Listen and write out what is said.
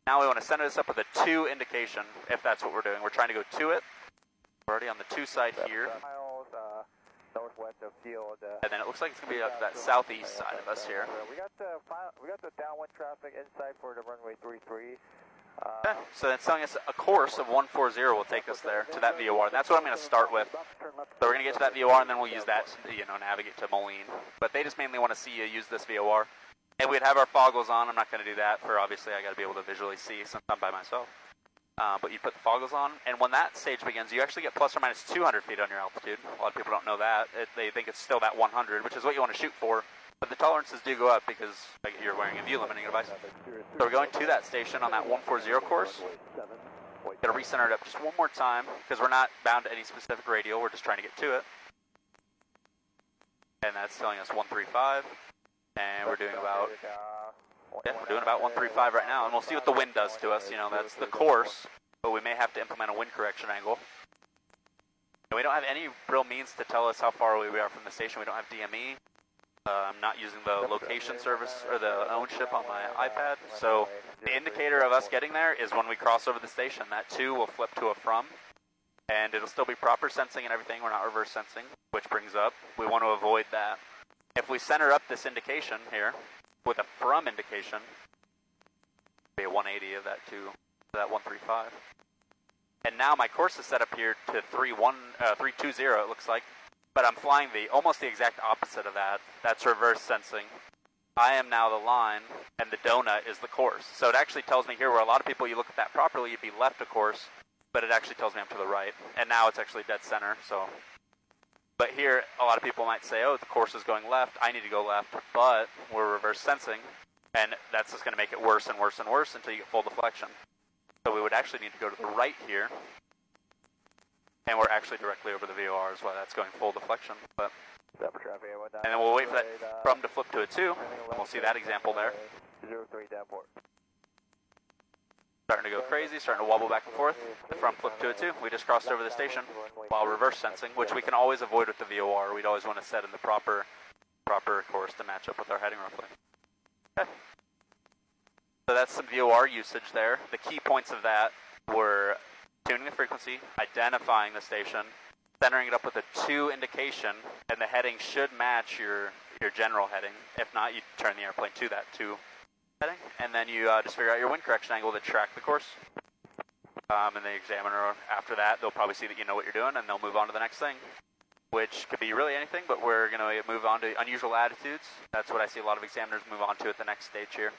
Now we want to center this up with a 2 indication, if that's what we're doing. We're trying to go to it. We're already on the 2 side here. Miles, northwest of field. And then it looks like it's going to be up to that southeast side of us here. We got the downwind traffic inside for the runway 33. Okay, so that's telling us a course of 140 will take us there to that VOR. And that's what I'm going to start with. So we're going to get to that VOR and then we'll use that to, navigate to Moline. But they just mainly want to see you use this VOR. And we'd have our foggles on. I'm not going to do that for, obviously, I got to be able to visually see since I'm by myself. But you put the foggles on, and when that stage begins, you actually get plus or minus 200 feet on your altitude. A lot of people don't know that. They think it's still that 100, which is what you want to shoot for. But the tolerances do go up because you're wearing a view limiting device. So we're going to that station on that 140 course. Got to recenter it up just one more time because we're not bound to any specific radial. We're just trying to get to it. And that's telling us 135. And we're doing about, we're doing about 135 right now. And we'll see what the wind does to us. That's the course, but we may have to implement a wind correction angle. And we don't have any real means to tell us how far away we are from the station. We don't have DME. I'm not using the location service or the ownership on my iPad. So the indicator of us getting there is when we cross over the station. That 2 will flip to a from. And it'll still be proper sensing and everything. We're not reverse sensing, which brings up, we want to avoid that. If we center up this indication here with a from indication, be a 180 of that to that 135. And now my course is set up here to 320 it looks like, but I'm flying almost the exact opposite of that. That's reverse sensing. I am now the line and the donut is the course. So it actually tells me here where a lot of people, you look at that properly, you'd be left of course, but it actually tells me I'm to the right. And now it's actually dead center, so. But here, a lot of people might say, oh, the course is going left, I need to go left, but we're reverse sensing, and that's just going to make it worse and worse and worse until you get full deflection. So we would actually need to go to the right here, and we're actually directly over the VOR as well. That's going full deflection. But and then we'll wait for that from to flip to a 2, and we'll see that example there. 03 downport. Starting to go crazy, starting to wobble back and forth. The from flip to a 2. We just crossed over the station while reverse sensing, which we can always avoid with the VOR. We'd always want to set in the proper course to match up with our heading roughly. Okay. So that's some VOR usage there. The key points of that were tuning the frequency, identifying the station, centering it up with a 2 indication, and the heading should match your general heading. If not, you turn the airplane to that 2 heading, and then you just figure out your wind correction angle to track the course. And the examiner, after that, they'll probably see that you know what you're doing, and they'll move on to the next thing, which could be really anything, but we're going to move on to unusual attitudes. That's what I see a lot of examiners move on to at the next stage here.